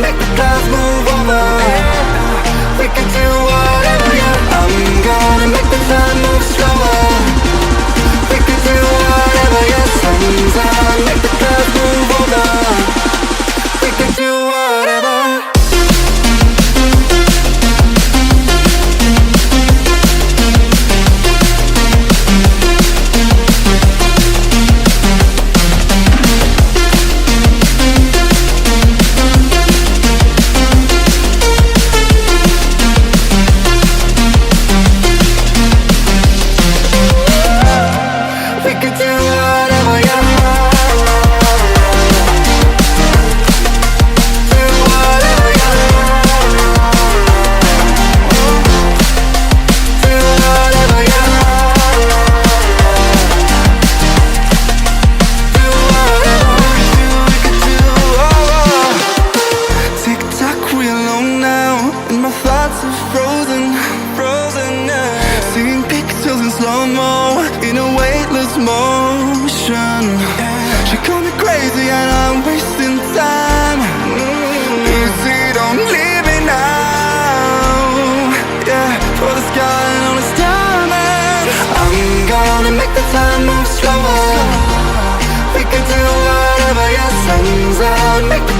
make the clouds move over. We can do whatever, yeah. I'm gonna make the time move slower. We can do whatever, yeah. Sun's out, make the clouds move over. We can do whatever. Motion. She called me crazy and I'm wasting time. Easy, don't leave me now. Yeah, for the sky and all this diamond. I'm gonna make the time move slower. We can do whatever, yeah. Sun's out, make the